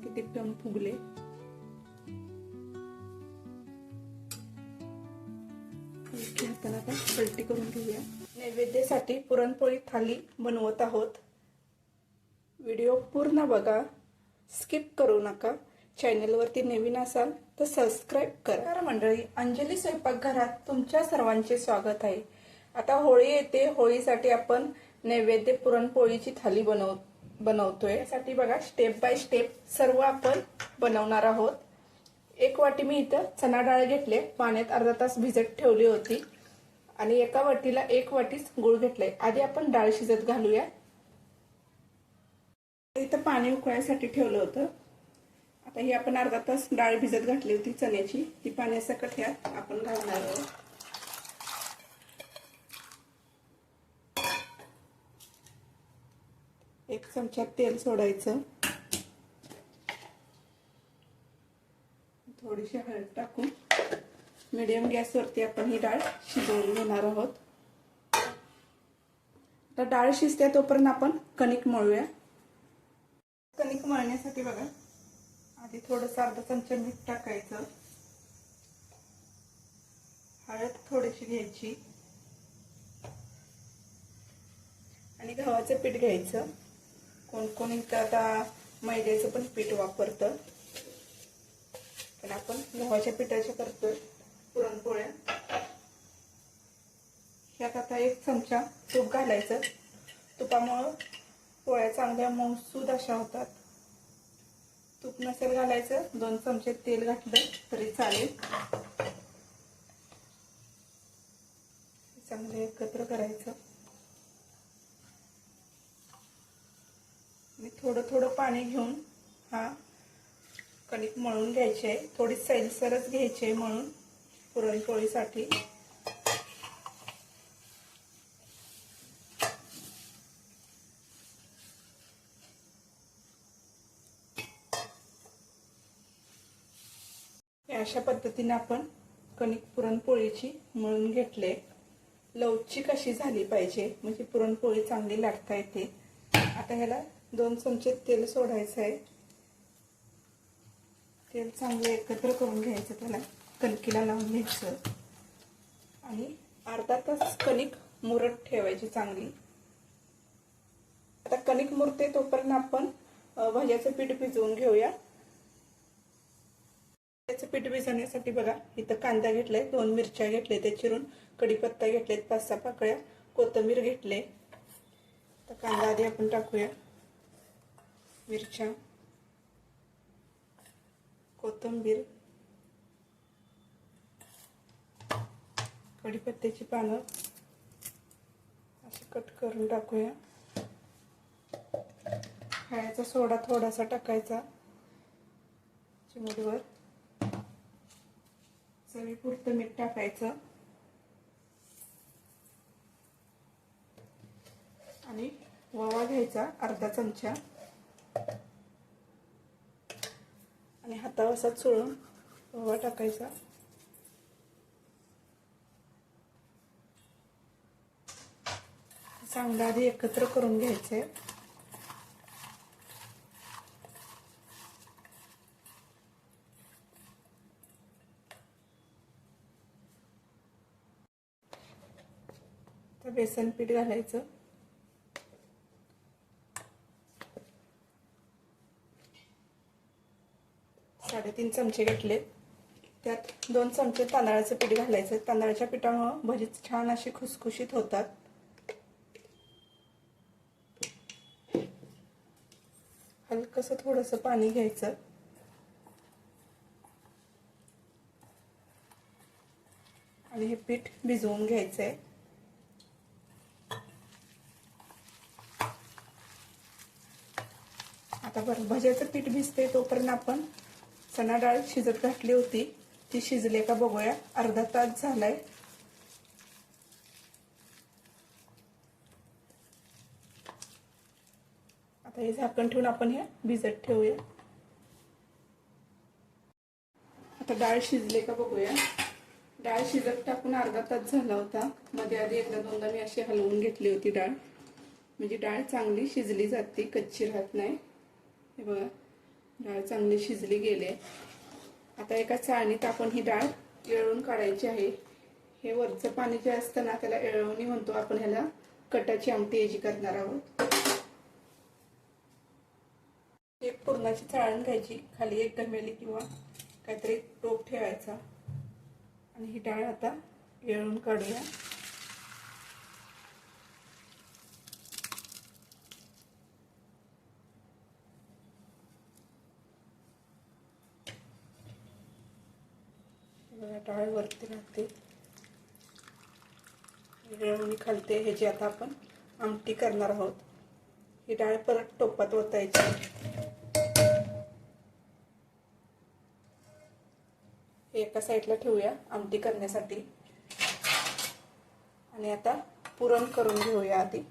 किती टन फुगले. आपण आता पलटी करून घेऊया. नैवेद्यासाठी पुरणपोळी थाली बनवत आहोत. व्हिडिओ पूर्ण बघा, स्किप करू नका. चॅनलवरती नवीन असाल तर सबस्क्राईब करा. मंडळी, अंजली स्वयंपाकघरात तुमच्या सर्वांचे स्वागत आहे. आता होळी येते. होळीसाठी आपण नैवेद्य पुरणपोळीची थाली बनवतोय. यासाठी बघा स्टेप बाय स्टेप सर्व आपण बनवणार आहोत. 1 वाटी मी इथं चणा डाळ घेतले, पाण्यात अर्धा तास भिजत ठेवली होती. आणि एका वाटीला 1 वाटीच गूळ घेतलाय. आधी आपण डाळ शिजत घालूया. इथं पाणी उकळायसाठी ठेवलं होतं. आता ही आपण अर्धा तास डाळ भिजत घातली होती चण्याची, ती पाण्यासकट ह्यात आपण घालणार आहोत. एक चमचा तेल सोडायचं. थोडीशी हळद टाकून मीडियम गॅसवरती आपण ही डाळ शिजवून घेणार आहोत. तर डाळ शिजते तोपर्यंत आपण कणिक मळूया. कणिक मळण्यासाठी बघा आधी थोडंसं अर्धा चमचा मीठ टाकायचं. हळद थोडीशी घ्यायची आणि गव्हाचं पीठ घ्यायचं. कोण कोण इथं आता मैद्याचं पण पीठ वापरतं, पण आपण गव्हाच्या पिठाच्या करतोय पुरणपोळ्या. यात आता 1 चमचा तूप घालायचं. तुपामुळं पोळ्या चांगल्या मऊसूद अशा होतात. तूप नसेल घालायचं 2 चमचे तेल घातलं तरी चालेल. चांगले एकत्र करायचं आणि थोडं थोडं पाणी घेऊन हा कणिक मळून घ्यायची आहे. थोडी सैलसरच घ्यायची आहे म्हणून पुरणपोळीसाठी. अशा पद्धतीने आपण कणिक पुरणपोळीची मळून घेतले. लवचिक अशी झाली पाहिजे म्हणजे पुरणपोळी चांगली लाटता येते. आता ह्याला 2 चमचे तेल सोडायचं आहे. तेल चांगलं एकत्र करून घ्यायचं, त्याला कणकीला लावून घ्यायचं आणि अर्धा तास कणिक मुरत ठेवायची चांगली. आता कणिक मुरते तोपर्यंत आपण भज्याचं पीठ भिजवून घेऊया. त्याचं पीठ भिजवण्यासाठी बघा इथं कांदा घेतलाय, 2 मिरच्या घेतल्या त्या चिरून, कढीपत्ता घेतलेत 5-6 पाकळ्या, कोथिंबीर घेतले. तर कांदा आधी आपण टाकूया. मिरच्या, कोथिंबीर, कढीपत्त्याची पानं अशी कट करून टाकूया. खायचा सोडा थोडासा टाकायचा चिमूटभर. चवीपुरतं मीठ टाकायचं आणि ओवा घ्यायचा अर्धा चमचा आणि हातावर असा चोळून ओवा टाकायचा. चांगलं आधी एकत्र करून घ्यायचे. तर बेसन पीठ घालायचं. साडेतीन चमचे घेतले. त्यात 2 चमचे तांदळाचं पीठ घालायचं. तांदळाच्या पिठामुळे भजी छान अशी खुसखुशीत होतात. हलकसं थोडंसं पाणी घ्यायचं आणि हे पीठ भिजवून घ्यायचंय. आता बरं भज्याचं पीठ भिजते तोपर्यंत आपण चणा डाळ शिजत घातली होती, ती शिजले का बघूया. अर्धा तास झालाय. आता हे झाकण ठेवून आपण हे भिजत ठेवूया. आता डाळ शिजले का बघूया. डाळ शिजत टाकून अर्धा तास झाला होता. मध्ये आधी एकदा दोनदा मी अशी हलवून घेतली होती डाळ, म्हणजे डाळ चांगली शिजली जाते, कच्ची राहत नाही. हे बघा डाळ चांगली शिजली गेली. आता एका चाळणीत आपण ही डाळ येळून काढायची आहे. हे वरचं पाणी जे असतं ना त्याला येळवणी म्हणतो आपण. ह्याला कटाची आमटी याची करणार आहोत. एक पुरणाची चाळण घ्यायची, खाली एक घमेली किंवा काहीतरी टोप ठेवायचा आणि ही डाळ आता येळून काढूया. डाळ वरती घालते, येळवणी खालते. ह्याची आता आपण आमटी करणार आहोत. ही डाळ परत टोपात ओतायची. एका साईडला ठेवूया आमटी करण्यासाठी. आणि आता पुरण करून घेऊया आधी.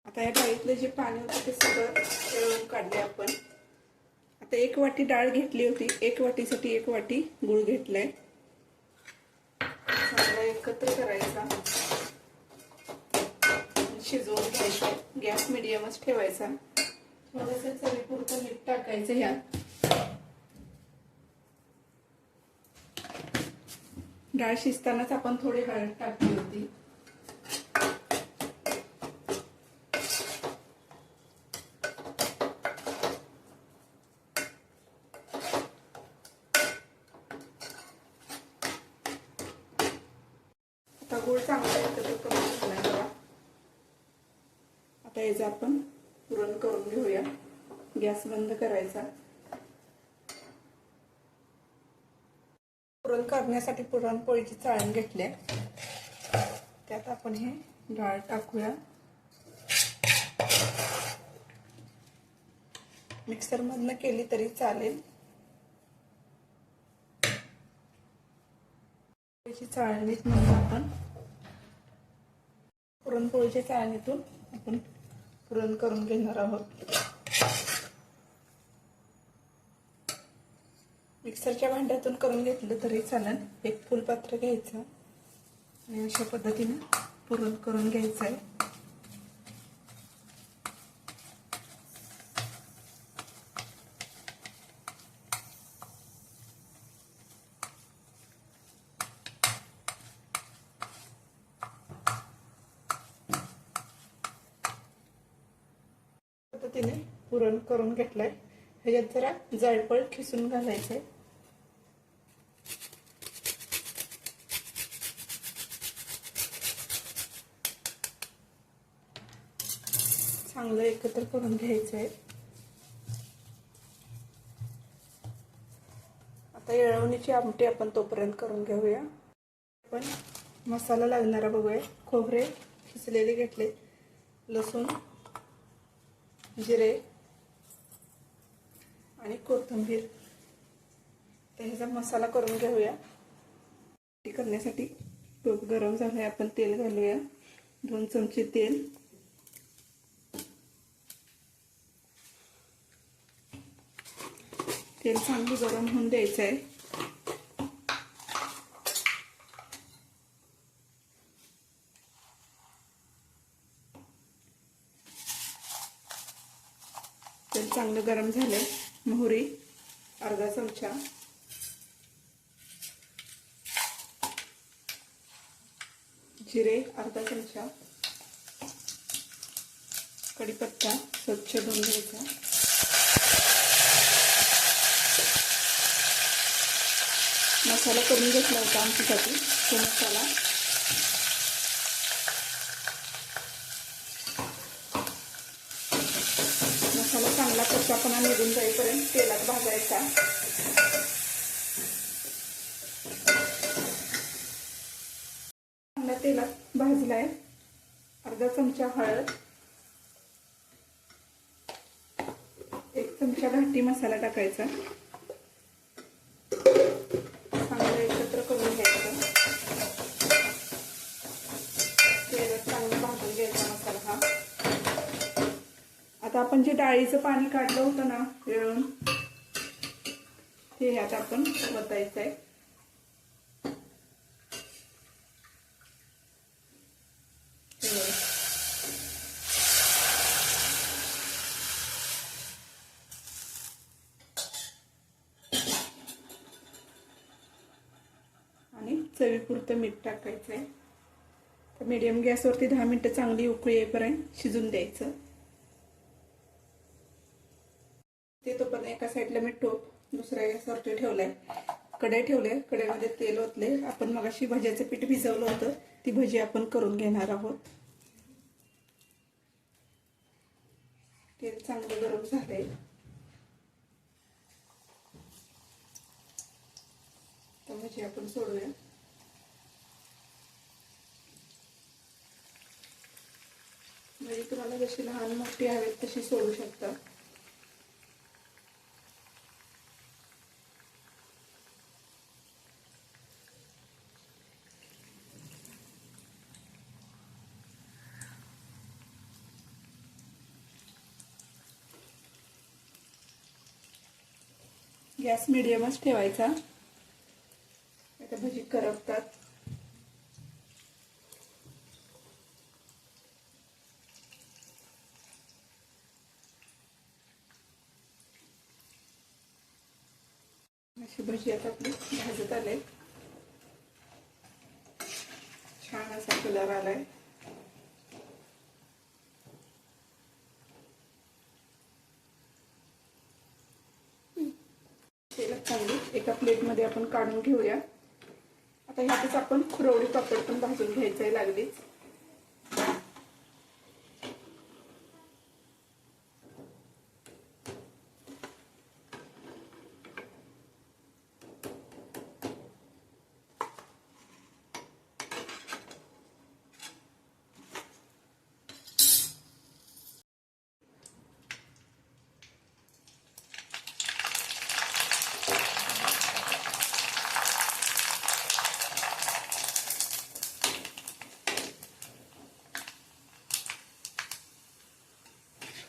आता या डाळीतलं जे पाणी होतं ते सगळं येळवून काढले आपण. आता एक वाटी डाळ घेतली होती, एक वाटीसाठी एक वाटी गूळ घेतलाय. चांगला एकत्र करायचा, शिजवून घ्यायचा. गॅस मिडियमच ठेवायचा. थोडंसं चवीपुरतं मीठ टाकायचं. ह्यात डाळ शिजतानाच आपण थोडी हळद टाकली होती. आता गूळ चांगला एकत्र करून घेतलाय बघा. आता याचं आपण पुरण करून घेऊया. गॅस बंद करायचा. पुरण करण्यासाठी पुरणपोळीची चाळण घेतली. त्यात आपण हे डाळ टाकूया. मिक्सर मधनं केली तरी चालेल. चाळणीत म्हणून आपण पुरणपोळीच्या चाळणीतून आपण पुरण करून घेणार आहोत. मिक्सरच्या भांड्यातून करून घेतलं तरी चालेल. एक फुलपात्र घ्यायचं आणि अशा पद्धतीने पुरण करून घ्यायचं आहे. पद्धतीने पुरण करून घेतलंय. ह्याच्यात जरा जायफळ खिसून घालायचंय. चांगलं एकत्र करून घ्यायचंय. आता येळवणीची आमटी आपण तोपर्यंत करून घेऊया. आपण मसाला लागणारा बघूया. खोबरे खिसलेले घेतले, लसूण, जिरे आणि कोथिंबीर. ह्याचा मसाला करून घेऊया. आमटी करण्यासाठी टोप गरम झालाय. आपण तेल घालूया. 2 चमचे तेल. तेल चांगलं गरम होऊन द्यायचं आहे. तेल चांगलं गरम झाले. मोहरी अर्धा चमचा, जिरे अर्धा चमचा, कढीपत्ता स्वच्छ धुवून घ्यायचा. मसाला करून घेतला होता आमटीसाठी. तो मसाला चांगला कच्चापणा निघून जाईपर्यंत तेलात भाजायचा. चांगला तेलात भाजलाय. अर्धा चमचा हळद, 1 चमचा घाटी मसाला टाकायचा. चांगलं एकत्र करून घ्यायचं. तेलात चांगलं भाजून घ्यायचा मसाला हा. आता आपण जे डाळीचं पाणी काढलं होतं ना येळून, ते ह्यात आपण वतायचं आहे. चवीपुरतं मीठ टाकायचं आहे. तर मीडियम गॅसवरती 10 मिनिटं चांगली उकळी येईपर्यंत शिजून द्यायचं. ते तोपर्यंत एका साईडला मी टोप दुसऱ्या गॅसवरती ठेवलाय. कढई ठेवले, कढईमध्ये तेल ओतले. आपण मगाशी भज्याचं पीठ भिजवलं होतं, ती भजी आपण करून घेणार आहोत. तेल चांगलं गरम झालंय. तर भजी आपण सोडूया. भजी तुम्हाला जशी लहान मोठी हवीत तशी सोडू शकता. गॅस मिडियमच ठेवायचा. आता भजी करपतात. अशी भजी आता आपली भाजत आले. छान असा कलर आलाय. चांगली एका प्लेटमध्ये आपण काढून घेऊया. आता ह्यातच आपण कुरवडी पापड पण भाजून घ्यायचंय लागलीच.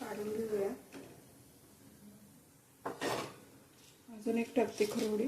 काढून घेऊया. अजून एक टाकते कुरवडी.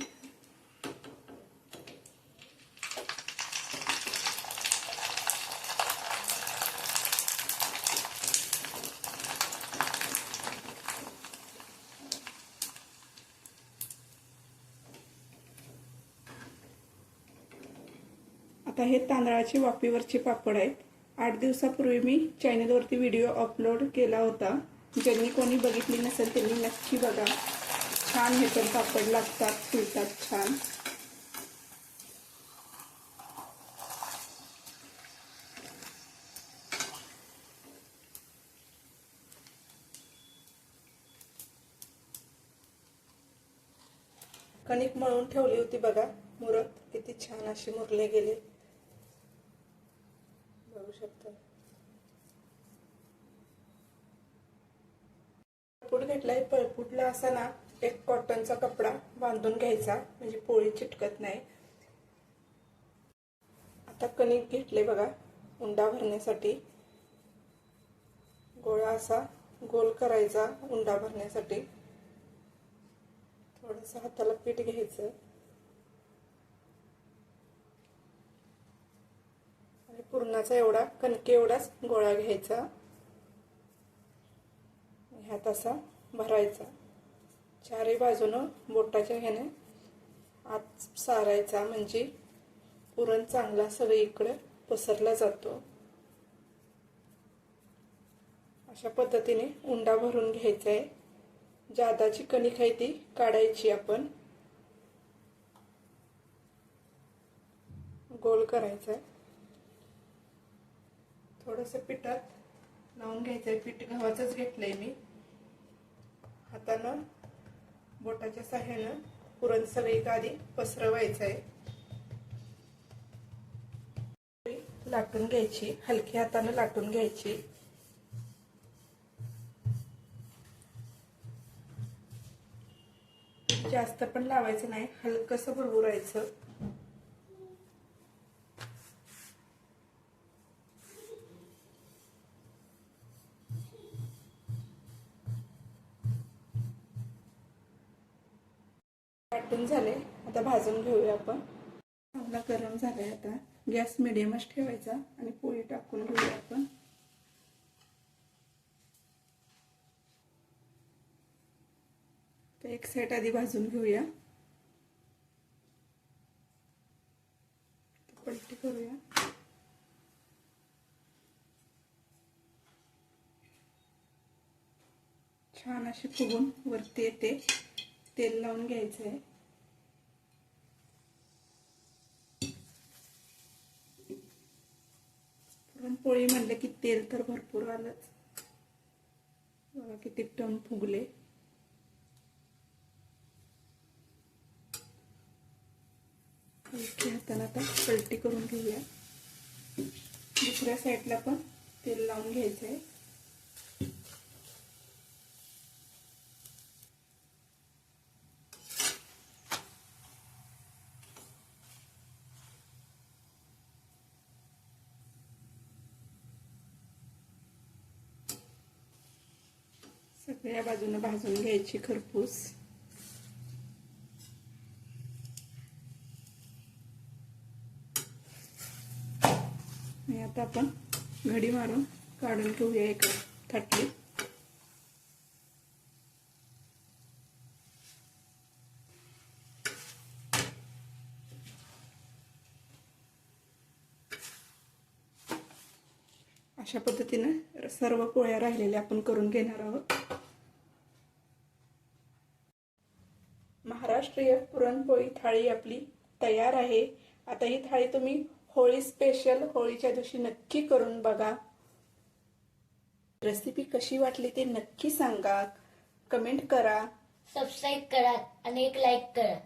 आता हे तांदळाचे वाफेवरचे पापड आहेत. 8 दिवसापूर्वी मी चॅनलवरती व्हिडिओ अपलोड केला होता. ज्यांनी कोणी बघितली नसेल त्यांनी नक्की बघा. छान हे पण पापड लागतात, फुलतात छान. कणिक मळून ठेवली होती बघा, मुरत किती छान असे मुरले गेले बघू शकता. पळपूट घेतलाय. पळपूटला असा ना एक कॉटनचा कपडा बांधून घ्यायचा म्हणजे पोळी चिटकत नाही. आता कणिक घेतले बघा उंडा भरण्यासाठी. गोळा असा गोल करायचा उंडा भरण्यासाठी. थोडंसं हाताला पीठ घ्यायचं आणि पुरणाचा एवढा कणके एवढाच गोळा घ्यायचा. ह्यात असा भरायचा. चारही बाजूनं बोटाच्या ह्याने आत सारायचा म्हणजे पुरण चांगला सगळीकडे पसरला जातो. अशा पद्धतीने उंडा भरून घ्यायचा आहे. जादाची कणिक आहे ती काढायची. आपण गोल करायचा. थोडंसं पिठात लावून घ्यायचंय. पीठ गव्हाचंच घेतलंय मी. हातानं बोटाच्या साह्यानं पुरण सगळीकडे आधी पसरवायचं आहे. लाटून घ्यायची, हलक्या हातानं लाटून घ्यायची. जास्त पण लावायचं नाही, हलकसं बुरबुरायचं. लाटून झाले. आता भाजून घेऊया आपण. चांगला गरम झालाय. आता गॅस मिडियमच ठेवायचा आणि पोळी टाकून घेऊया आपण. एक साईड आधी भाजून घेऊया. छान अशी फुगून वरती येते. तेल लावून घ्यायचं आहे. पुरणपोळी म्हणलं की तेल तर भरपूर आलंच. बघा किती टन फुगले. एका हाताने आता पलटी करून घेऊया. दुसऱ्या साईडला पण तेल लावून घ्यायचं आहे. सगळ्या बाजूने भाजून घ्यायची खरपूस. आणि आता आपण घडी मारून काढून घेऊया एका थाटली. अशा पद्धतीने सर्व पोळ्या राहिलेल्या आपण करून घेणार आहोत. महाराष्ट्रीय पुरणपोळी थाळी आपली तयार आहे. आता ही थाळी तुम्ही होळी स्पेशल होळीच्या दिवशी नक्की करून बघा. रेसिपी कशी वाटली ते नक्की सांगा. कमेंट करा, सबस्क्राईब करा आणि एक लाईक करा.